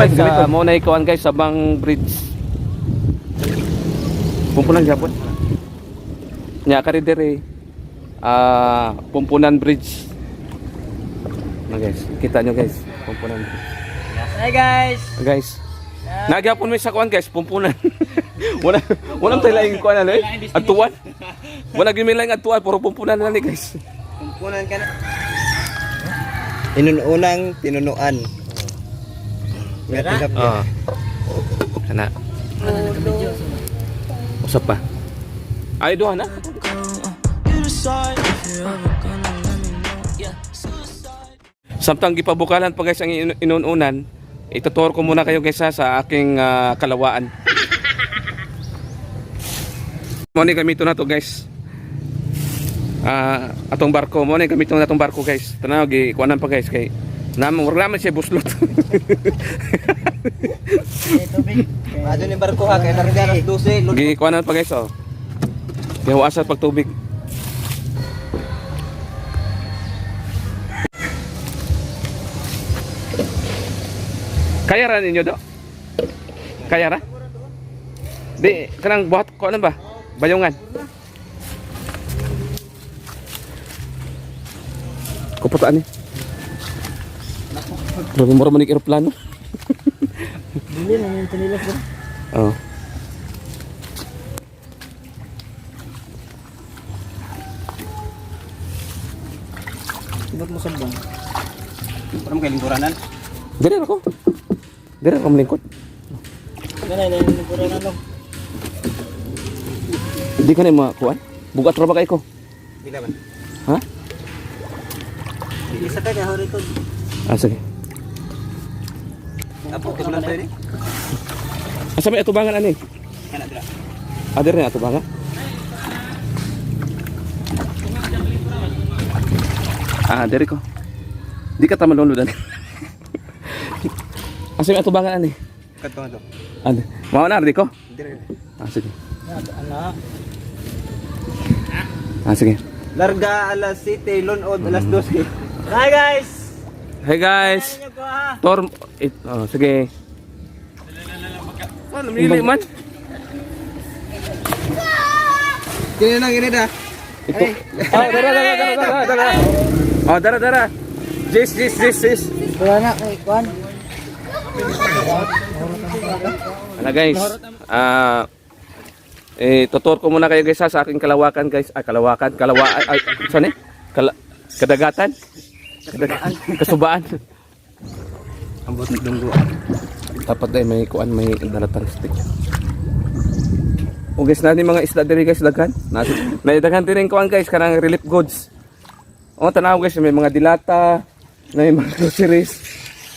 guys, mo na ikuan guys sa bang bridge. Pumpunan gyapon. Nya kari dire Pumpunan Bridge. Na guys, kita nyo guys, Pumpunan Bridge. Hi guys. Guys. Nagyapon mo sa kuan guys, Pumpunan. Walang tayo lang kuan ano eh. Atuan. Wala gyud lang atuan, puro Pumpunan na ni guys. Pumpunan ka na. Inununang tinunuan. Oo. Kana. Usap pa. Ay duha na. Samtang gipabukalan pa guys ang inuunan, ituturo ko muna kayo guys sa aking kalawaan. Mo ni gamito na to guys. Atong barko mo ni gamito na atong barko guys. Tanaw gi kuanan pa guys kay naman siya buslot. Adto ni barko ha kay larga 12. Gi kuanan pa guys oh. Kaya huasat pag tubig. Kaya ra ninyo do? Kaya ra? Di, kanang buhat ko ano ba? Bayungan. Kuputaan ni. Grabe mo manik eroplano. Dili na yung tinilas ba? Oh. Ibot mo sabang. Para mo kay lingkuranan. Dire ako. Dire ako malingkod. Ganay na yung lingkuranan no. Hindi ka na makuan? Bugat ra ba kay ko? Bila man. Ha? Isa ka kay hori to. Sige. Apo ko lang tayo ni. Asa may atubangan ani? Kana dira. Dire na atubangan. Dire ko. Di ka ta maluludan. Asa may atubangan ani? Kadto to. Mao na di ko? Dire. Sige. Ana. Sige. Larga alas 7, lunod alas 12. Hi guys. Hey guys. Tor sige. Ano mili man? Kini nang ini dah. Ito. Dara. Jis. Wala na kay kuan. Ano guys? Tutur ko muna kayo guys sa aking kalawakan guys. Saan eh? Kadagatan? Kasubaan. Ambot ng dungguan. Dapat dahil may kuan, may dalatang stick. O guys, natin mga isda diri guys, daghan. Daghan din kuan guys, kanang relief goods. O tanaw guys, may mga dilata, may mga groceries.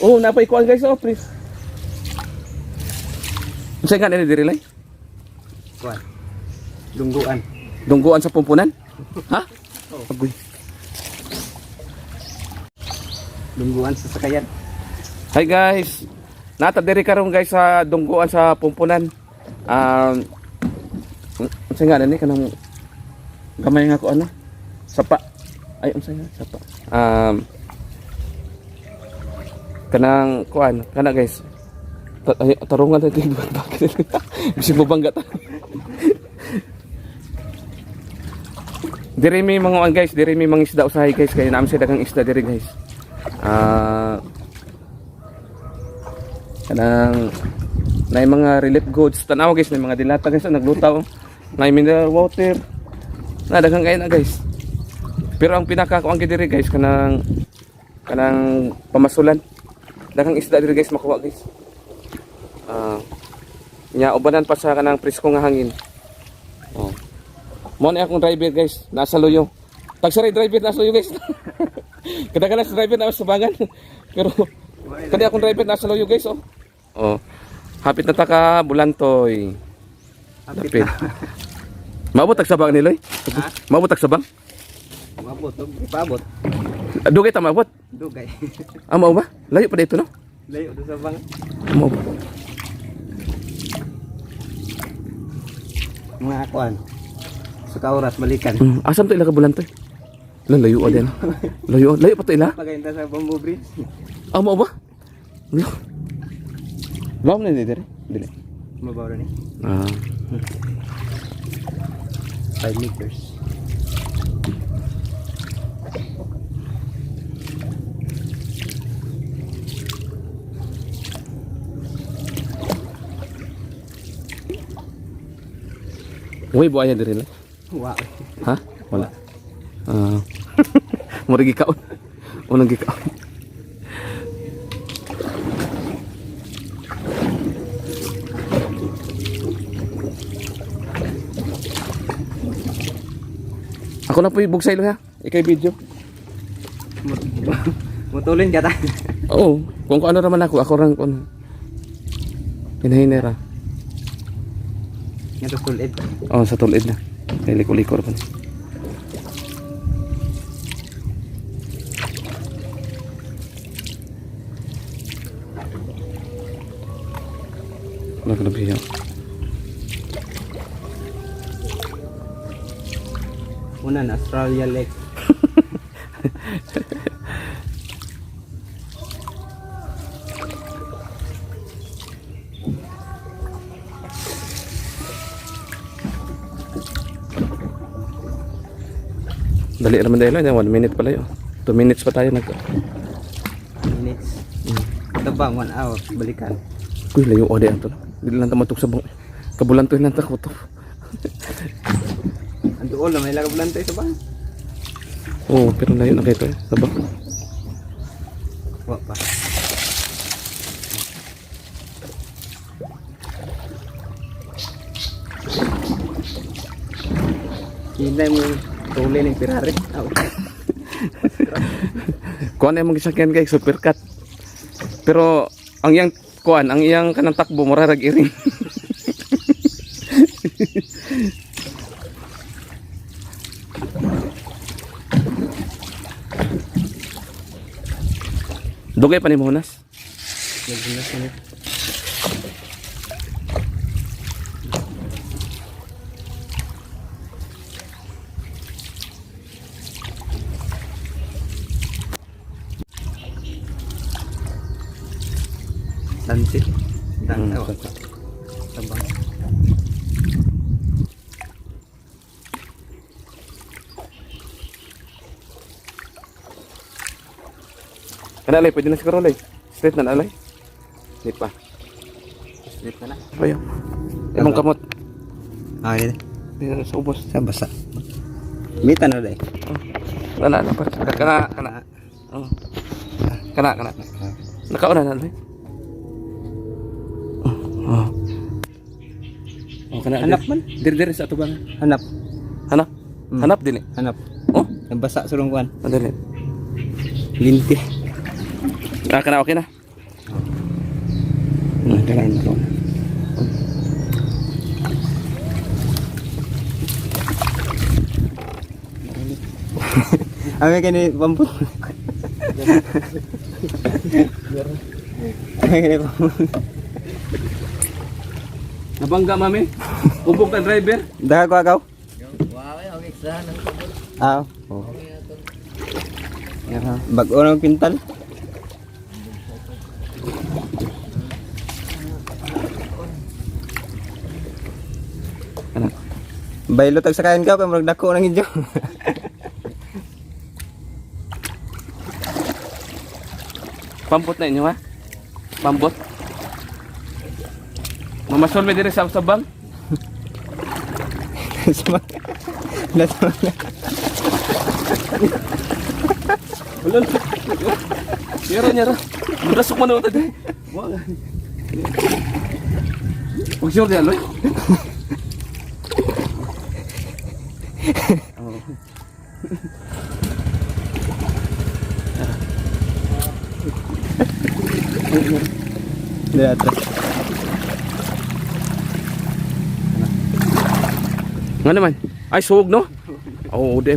Oh, napay kuan guys, oh please. Unsa nga nila diri lay? Kuan. Dungguan. Dungguan sa Pumpunan? Ha? Agoy. Dungguan sa sakayan. Hi guys. Nata diri karon guys sa Dungguan sa Pumpunan. Unsa nga ni kanang gamay nga ko ano? Sapa. Ay unsa nga sapa. Kanang kuan, kana guys. Tarungan ta kay bakit. Bisig mo bangga ta. Diri mi mga guys, diri mi mga isda usahay guys kay naam sila daghang isda diri guys. Kanang nay mga relief goods tanaw guys, may mga dilata guys naglutaw. Nay mineral water. Na daghang kay na guys. Pero ang pinaka kuan diri guys kanang pamasulan. Daghang isda diri guys makuha guys. Nya ubanan pa sa kanang presko nga hangin. Oh. Mo na akong driver guys, nasa loyo. Tagsaray driver nasa loyo guys. Kadaghan sa driver na sa bangan. Pero kani akong driver nasa loyo guys oh. Oh. Hapit na ta ka Bulantoy. Hapit. Maabot tag sabang niloy? Maabot tag sabang? Maabot, ipaabot. Dugay ta maabot? Dugay. Mao ba? Layo pa dito no? Layo do sa bang. Mao ba? Mga kuan. Sa kauras balikan. Asam to ila ka Bulantoy? Layo din. Layo pa to ila? Pagainta sa Bamboo Bridge. Mao ba? Laom na dito rin. Dili. Mabaw na ni. Ah. 5 meters. Uy, buaya diri lang. Wow. Ha? Wala. Ah. Murag gikaon. Unang gikaon. Ako na po ibog sa ilo ha. Ikay video. Mutulin ka ta. Oo. Kung ano raman ako rang kung hinahinera. Nga to tulid. Oh, sa tulid na. Kay liko-liko ra pa. Wala ka na biya. Una na Australia Lake. Dali naman dahil lang. 1 minute pala yun. 2 minutes pa tayo nag... Minutes. Ito ba 1 hour balikan. Uy, layo o diyan to. Dili lang tamatok sa bang... Kabulan to lang tako to. Anto all may lagabulan tayo sa bang. Oo, pero layo na kayo to eh. Sabak. Wa pa. Hinay mo tulin ng Ferrari. Kuan ay mong gisakyan kay supercut. Pero ang iyang kuan, ang iyang kanang takbo murarag iring. Dugay pa ni Monas. Nagbinas na. Dansit. Tabang. Kana lay pwede na siguro lay. Straight na alay. Di pa. Straight na na. Ayo. Imong kamot. Ah, ini. Dito sa ubos. Sa basa. Mita na dai. Kana pa. Kana. Oh. Kana. Nakauna na lay. Oh. Oh, kana. Hanap man. Diri sa atubangan. Hanap. Hanap. Hanap din eh. Hanap. Oh, Ang basa sulong kuan. madali. Linti. Kana okay na. Kana ko. Ame kini pampun. Ame kini pampun. Nabangga mami. Ubog ka driver. Dah ko agaw. Ah. Oh. Bago ng pintal. Ano? Baylo tag sakayan ka kay murag dako nang injo. Pampot na inyo ha? Pampot? Mamasol may dire sa sabang? Wala. Nyara. Masuk mana tadi? Wala. Huwag siya diyan, loy. Dia atrás. Nga naman? Ay, suwag no? Oo, ude.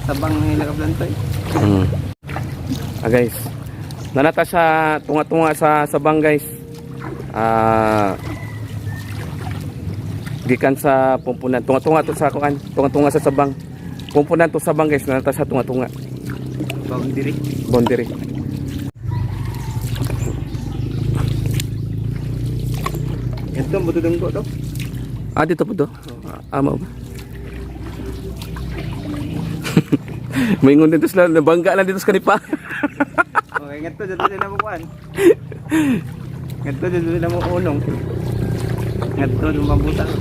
Sabang nilagablantoy. Guys, nanata sa tunga-tunga sa sabang guys. Gikan sa pumpunan. Tunga-tunga to sa kuan. Tunga-tunga sa sabang. Pumpunan to sabang guys, nanata sa tunga-tunga. Boundary. Boundary. Ito, buto dunggo to. Ah, dito po to. Ama ba? Maingon dito sila, nabangga lang dito sa kanipa. Okay, ngato dito sila mo kuan. Ngato dito sila mo unong. Ngato lumambutan.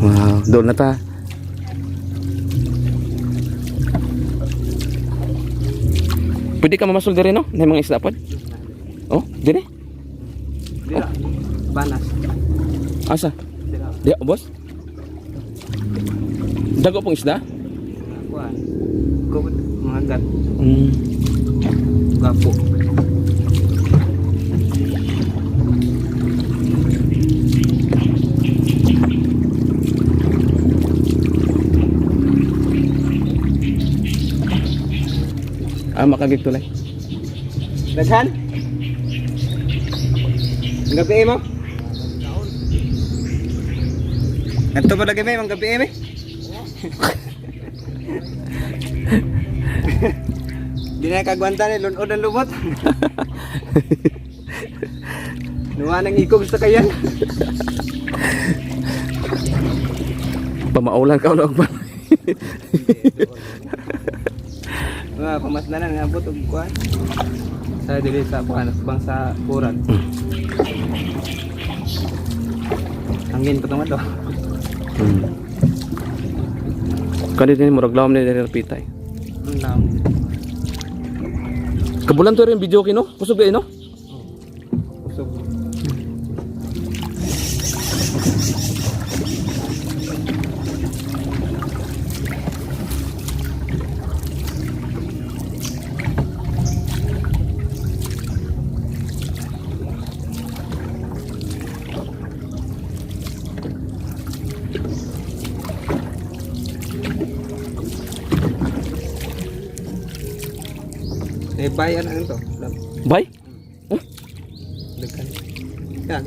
Wow, doon na ta. Pwede ka mamasul diri no? Na mga isda pod. Oh, dire. Dira. Banas. Asa? Dira. Di, boss. Dago pong isda? Kuan. Gubot mga gat. Mm. Gapo. Ah, makagig tulay. Daghan? Ang gabi mo? Ito ba lagi may ang gabi mo? Di na kagwanta ni lunod ang lumot. Nuwa nang ikog sa kayan. Pamaulan ka ulag ba? Mga pamasdanan nga butog kuan. Sa dili sa kuan bang sa puran. Angin pa tong ato. Kani din murag lawom ni diri pitay. Nam. Kabulan to rin video kino. Kusog gay no? Usog. Eh bayan ano to? Bay? Huh? Dekan. Ya,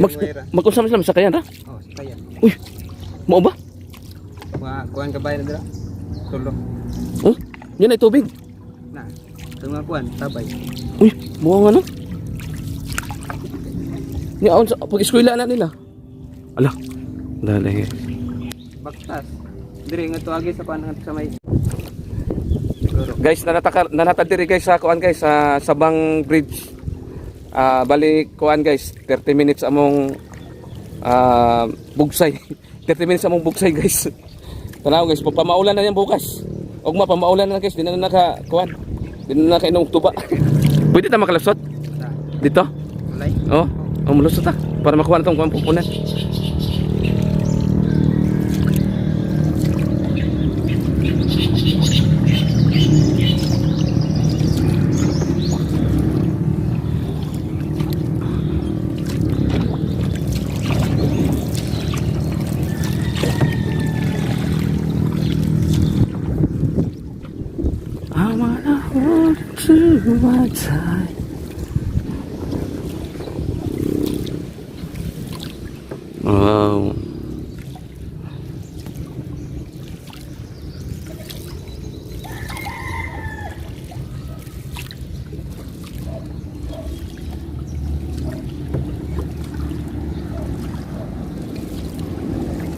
Mag-usam sila sa kayan ra? oh, kaya. Uy. Mao ba? Kuan ka bayan dira. Tulo. Oh, yan ay tubig. Na. Tuma kuan tabay. Uy, mao nga no. Ni aon sa pag-eskwela na nila. Ala. Dali. Baktas. Dire nga tuagi sa kuan sa may Guys, nanatad diri guys sa kuan guys sa Sabang Bridge. Balik kuan guys, 30 minutes among bugsay. 30 minutes among bugsay guys. Tanaw guys, pamaulan na yan bukas. Ug pamaulan na guys, di na naka kuan. Di na naka inom tuba. Pwede ta makalusot dito? Ulay. Oh, malusot ta para makuha na tong kuan pupunan. Wow.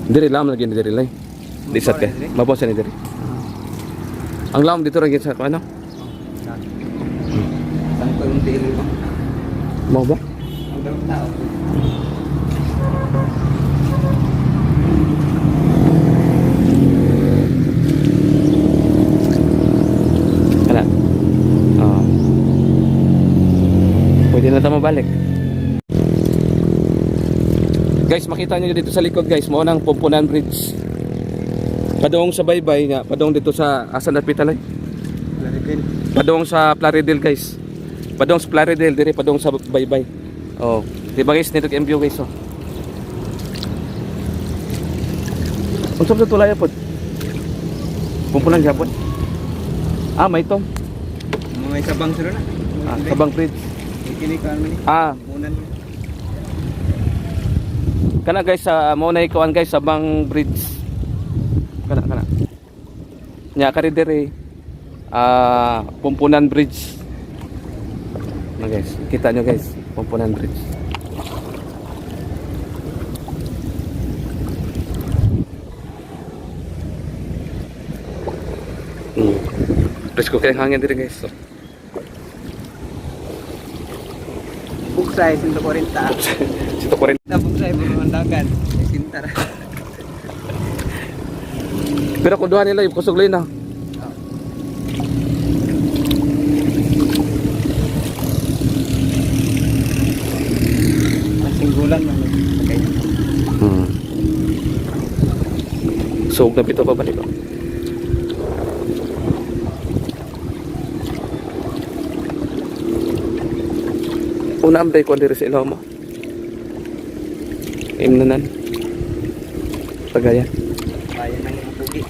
Diri lam lagi ni diri lay. Di sat ka. Mabawas ni diri. Ang lam dito ra gid sa ano? Saan ko yung tili mo? Mau ba? Ang dalawang tao. Kana. Oh. Pwede na tayo mabalik. Guys, makita nyo dito sa likod guys, mo nang Pumpunan Bridge. Padong sa Baybay nga, padong dito sa asan na pitalay? Plaridel. Padong sa Plaridel guys. Padong sa Plaridel dire padong sa Baybay. Oh, di ba guys nito MBO guys oh. Unsa ba tulay pod? Pumpunan gyapon. Ah, may tom. May sabang sila na. Sabang Bridge. Kini ka man ni. Ah, Unan. kana guys sa mo na ikawan guys Sabang Bridge. Kana. Nya kari dire Pumpunan Bridge. Na guys, kita nyo guys, Pumpunan Bridge. Presko kayong hangin dire guys. So, Buksay 140. sito ko rin. Buksay bumandagan. Sintar. Pero kung duha nila yung kusog na. Singgulan man. Okay. So, nabito pa ba nito? Una am day ko diri sa ilaw mo. Imnanan. Pagaya. Bayan ng pugi.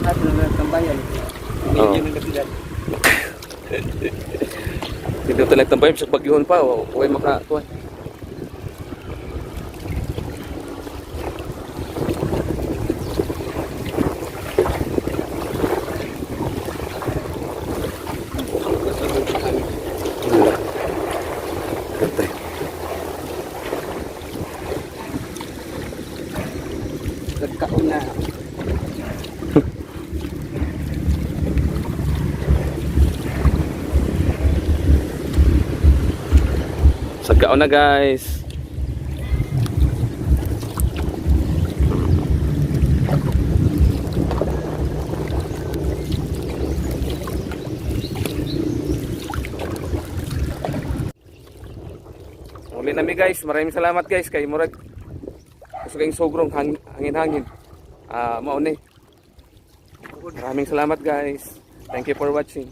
At tambayan. Oo. Hindi na kapilan. Dito talag tambay sa bagyuhon pa o way makatuan. Gantay. Nagkaon na. Sagkaon na guys. Uli nami guys, maraming salamat guys kay murag gusto kayong sogrong hangin-hangin. Mao ni. Maraming salamat guys. Thank you for watching.